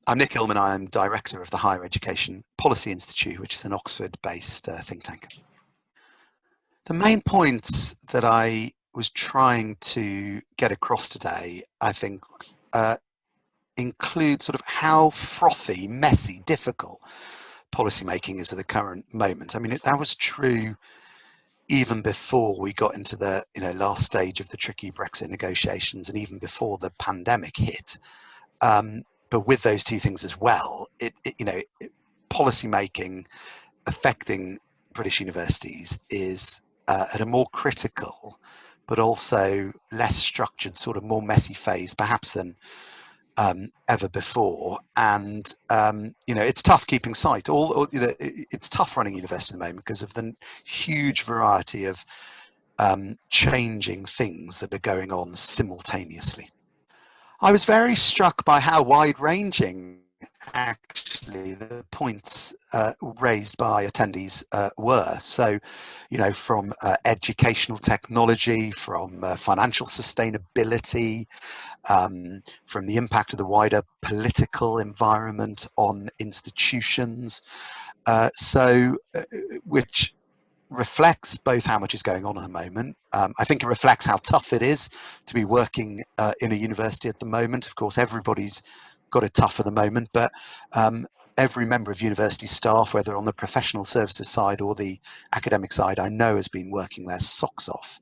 I'm Nick Hillman. I'm Director of the Higher Education Policy Institute, which is an Oxford-based think tank. The main points that I was trying to get across today, I think, include sort of how frothy, messy, difficult policymaking is at the current moment. I mean, that was true even before we got into the last stage of the tricky Brexit negotiations, and even before the pandemic hit. But with those two things as well, policy making affecting British universities is at a more critical, but also less structured, sort of more messy phase, perhaps than ever before. And it's tough keeping sight. It's tough running university at the moment because of the huge variety of changing things that are going on simultaneously. I was very struck by how wide-ranging actually the points raised by attendees were. So, from educational technology, from financial sustainability, from the impact of the wider political environment on institutions, which reflects both how much is going on at the moment. I think it reflects how tough it is to be working in a university at the moment. Of course, everybody's got it tough at the moment, but every member of university staff, whether on the professional services side or the academic side, I know has been working their socks off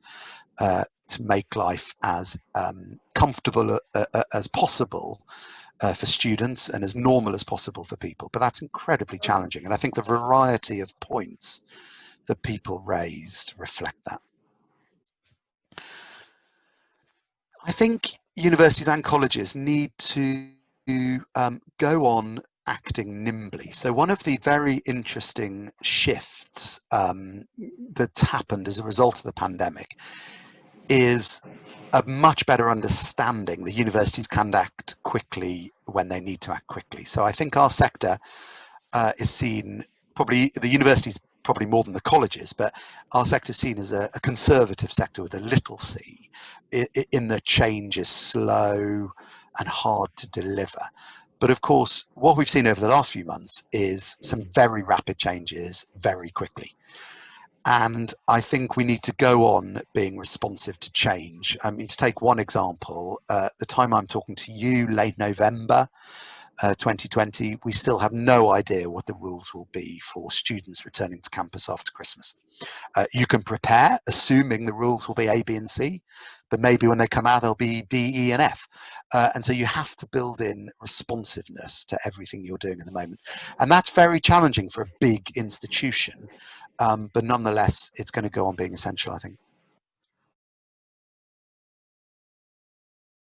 to make life as comfortable as possible for students and as normal as possible for people. But that's incredibly challenging. And I think the variety of points that people raised reflect that. I think universities and colleges need to go on acting nimbly. So one of the very interesting shifts that's happened as a result of the pandemic is a much better understanding that universities can act quickly when they need to act quickly. So I think our sector is seen, probably the universities probably more than the colleges, but our sector is seen as a conservative sector with a little c, in that change is slow and hard to deliver. But of course, what we've seen over the last few months is some very rapid changes very quickly. And I think we need to go on being responsive to change. I mean, to take one example, the time I'm talking to you, late November 2020, we still have no idea what the rules will be for students returning to campus after Christmas. You can prepare, assuming the rules will be A, B, and C, but maybe when they come out, they'll be D, E, and F. And so you have to build in responsiveness to everything you're doing at the moment. And that's very challenging for a big institution, but nonetheless, it's going to go on being essential, I think.